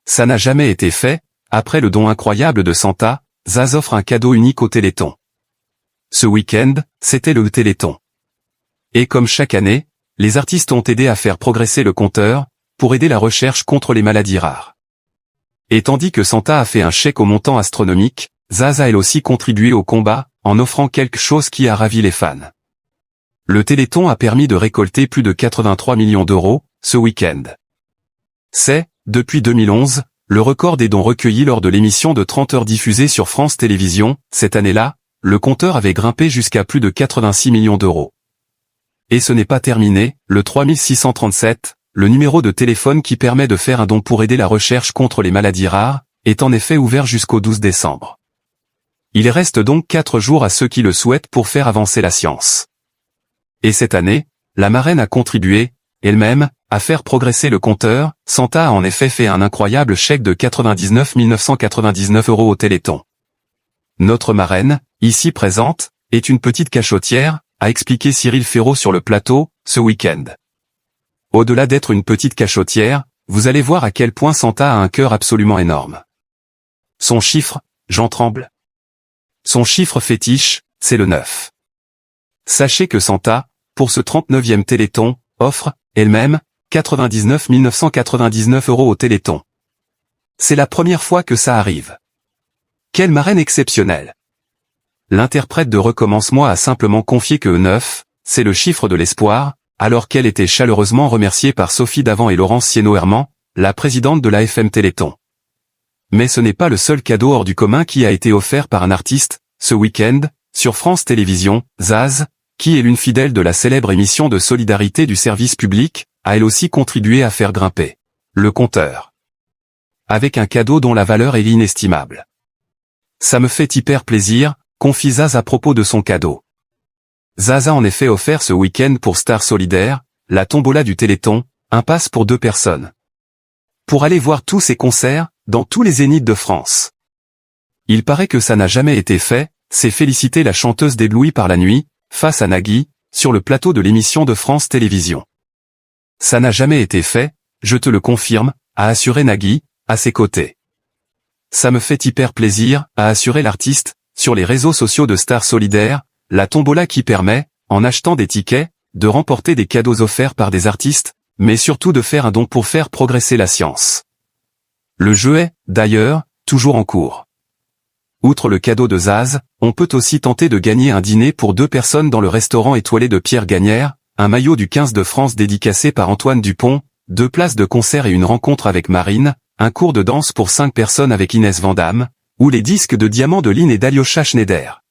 Ça n'a jamais été fait. Après le don incroyable de Santa, Zaz offre un cadeau unique au Téléthon. Ce week-end, c'était le Téléthon. Et comme chaque année, les artistes ont aidé à faire progresser le compteur, pour aider la recherche contre les maladies rares. Et tandis que Santa a fait un chèque au montant astronomique, Zaz a elle aussi contribué au combat, en offrant quelque chose qui a ravi les fans. Le Téléthon a permis de récolter plus de 83 millions d'euros, ce week-end. C'est, depuis 2011, le record des dons recueillis lors de l'émission de 30 heures diffusée sur France Télévisions. Cette année-là, le compteur avait grimpé jusqu'à plus de 86 millions d'euros. Et ce n'est pas terminé, le 3637, le numéro de téléphone qui permet de faire un don pour aider la recherche contre les maladies rares, est en effet ouvert jusqu'au 12 décembre. Il reste donc 4 jours à ceux qui le souhaitent pour faire avancer la science. Et cette année, la marraine a contribué, elle-même, à faire progresser le compteur. Santa a en effet fait un incroyable chèque de 99 999 € au Téléthon. Notre marraine, ici présente, est une petite cachotière, a expliqué Cyril Ferraud sur le plateau, ce week-end. Au-delà d'être une petite cachotière, vous allez voir à quel point Santa a un cœur absolument énorme. Son chiffre, j'en tremble. Son chiffre fétiche, c'est le 9. Sachez que Santa, pour ce 39e Téléthon, offre, elle-même, 99 999 € au Téléthon. C'est la première fois que ça arrive. Quelle marraine exceptionnelle! L'interprète de Recommence-moi a simplement confié que 9, c'est le chiffre de l'espoir, alors qu'elle était chaleureusement remerciée par Sophie Davant et Laurence Sienno-Herman, la présidente de l'AFM Téléthon. Mais ce n'est pas le seul cadeau hors du commun qui a été offert par un artiste, ce week-end, sur France Télévisions. Zaz, qui est l'une fidèle de la célèbre émission de solidarité du service public, a elle aussi contribué à faire grimper le compteur. Avec un cadeau dont la valeur est inestimable. Ça me fait hyper plaisir, confie Zaz à propos de son cadeau. Zaz a en effet offert ce week-end pour Star Solidaire, la tombola du Téléthon, un pass pour 2 personnes. Pour aller voir tous ses concerts, dans tous les zéniths de France. Il paraît que ça n'a jamais été fait, c'est féliciter la chanteuse d'Éblouie par la nuit, face à Nagui, sur le plateau de l'émission de France Télévisions. Ça n'a jamais été fait, je te le confirme, a assuré Nagui, à ses côtés. Ça me fait hyper plaisir, a assuré l'artiste, sur les réseaux sociaux de Star Solidaire, la tombola qui permet, en achetant des tickets, de remporter des cadeaux offerts par des artistes, mais surtout de faire un don pour faire progresser la science. Le jeu est, d'ailleurs, toujours en cours. Outre le cadeau de Zaz, on peut aussi tenter de gagner un dîner pour 2 personnes dans le restaurant étoilé de Pierre Gagnère, un maillot du 15 de France dédicacé par Antoine Dupont, 2 places de concert et une rencontre avec Marine, un cours de danse pour 5 personnes avec Inès Vandamme, ou les disques de diamant de Lynn et d'Alyosha Schneider.